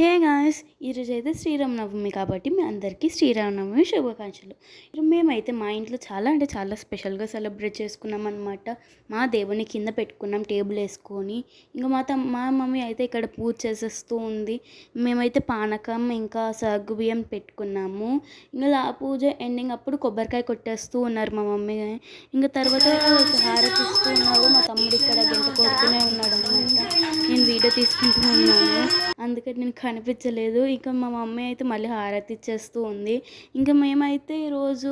Hey guys! ఈరోజైతే శ్రీరామనవమి కాబట్టి మీ అందరికీ శ్రీరామనవమి శుభాకాంక్షలు. మేమైతే మా ఇంట్లో చాలా అంటే చాలా స్పెషల్‌గా సెలబ్రేట్ చేసుకున్నామనమాట. మా దేవుడిని కింద పెట్టుకున్నాం టేబుల్ ఏసుకొని. ఇంక మా మమ్మీ అయితే ఇక్కడ పూజ చేసేస్తూ ఉంది. మేమైతే పానకం ఇంకా సగ్గుబియ్యం పెట్టుకున్నాము. ఇంక పూజ ఎండింగ్ అప్పుడు కొబ్బరికాయ కొట్టేస్తూ ఉన్నారు మా మమ్మీ. ఇంక తర్వాత హారతిస్తూ ఉన్నారు. మా తమ్ముడు ఇక్కడ గంట కొడుతూనే ఉన్నాడనమాట. నేను వీడియో తీసుకుంటూ ఉన్నాను. అందుకని నేను కనిపించలేదు. ఇక మా మమ్మీ అయితే మళ్ళీ హారతి ఇచ్చేస్తూ ఉంది. ఇంకా మేమైతే ఈరోజు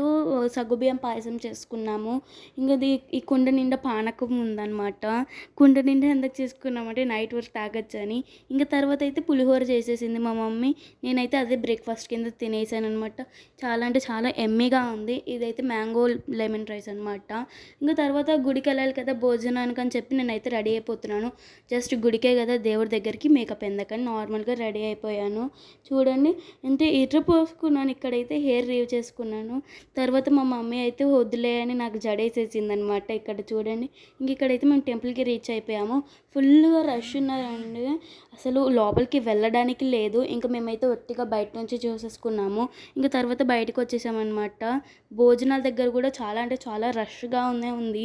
సగ్గుబియ్యం పాయసం చేసుకున్నాము. ఈ కుండ నిండా పానకం ఉందన్నమాట. కుండ నిండా ఎందుకు చేసుకున్నామంటే నైట్ వరకు తాగొచ్చని. ఇంకా తర్వాత అయితే పులిహోర చేసేసింది మా మమ్మీ. నేనైతే అదే బ్రేక్ఫాస్ట్ కింద తినేసాను అనమాట. చాలా అంటే చాలా ఎమ్మీగా ఉంది. ఇదైతే మ్యాంగో లెమన్ రైస్ అనమాట. ఇంకా తర్వాత గుడికి వెళ్ళాలి కదా భోజనానికి అని చెప్పి నేనైతే రెడీ అయిపోతున్నాను. జస్ట్ గుడికే కదా దేవుడి దగ్గరికి మేకప్ ఎందుకని నార్మల్గా రెడీ అయిపోయాను. చూడండి అంటే ఇట్ర పోసుకున్నాను. ఇక్కడైతే హెయిర్ రీవ్ చేసుకున్నాను. తర్వాత మా మమ్మీ అయితే వద్దులే అని నాకు జడేసేసింది అనమాట. ఇక్కడ చూడండి. ఇక్కడైతే మేము టెంపుల్కి రీచ్ అయిపోయాము. ఫుల్గా రష్ ఉన్నారండి. అసలు లోపలికి వెళ్ళడానికి లేదు. ఇంకా మేమైతే ఒట్టిగా బయట నుంచి చూసేసుకున్నాము. ఇంకా తర్వాత బయటకు వచ్చేసామన్నమాట. భోజనాల దగ్గర కూడా చాలా అంటే చాలా రష్గా ఉంది.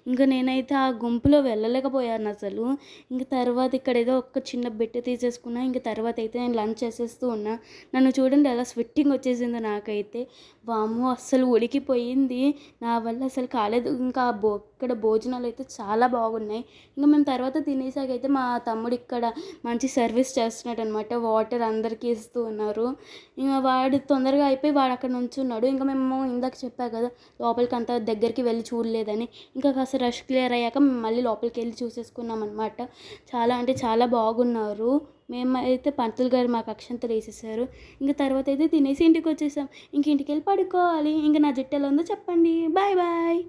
ఇంకా నేనైతే ఆ గుంపులో వెళ్ళలేకపోయాను అసలు. ఇంక తర్వాత ఇక్కడ ఏదో ఒక చిన్న బిట్ తీసేసుకున్నా. ఇంక తర్వాత అయితే నేను లంచ్ చేసేస్తూ ఉన్నా. నన్ను చూడండి ఎలా స్వెట్టింగ్ వచ్చేసిందో నాకైతే. వామ్మో అస్సలు ఉడికిపోయింది. నా వల్ల అసలు కాలేదు. ఇంకా ఇక్కడ భోజనాలు అయితే చాలా బాగున్నాయి. ఇంకా మేము తర్వాత తినేసాకైతే మా తమ్ముడు ఇక్కడ మంచి సర్వీస్ చేస్తున్నాడు అనమాట. వాటర్ అందరికీ ఇస్తూ ఉన్నారు. ఇంకా వాడు తొందరగా అయిపోయి వాడు అక్కడ నుంచున్నాడు. ఇంకా మేము ఇందాక చెప్పా కదా లోపలికి అంత దగ్గరికి వెళ్ళి చూడలేదని. ఇంకా కాస్త రష్ క్లియర్ అయ్యాక మేము మళ్ళీ లోపలికి వెళ్ళి చూసేసుకున్నాం అనమాట. చాలా అంటే చాలా బాగున్నారు. మేమైతే పంతులు గారు మాకు అక్షంతలు వేసేసారు. ఇంకా తర్వాత అయితే తినేసి ఇంటికి వచ్చేసాం. ఇంక ఇంటికి వెళ్ళి పడుకోవాలి. ఇంకా నా జట్టు ఎలా ఉందో చెప్పండి. Bye bye.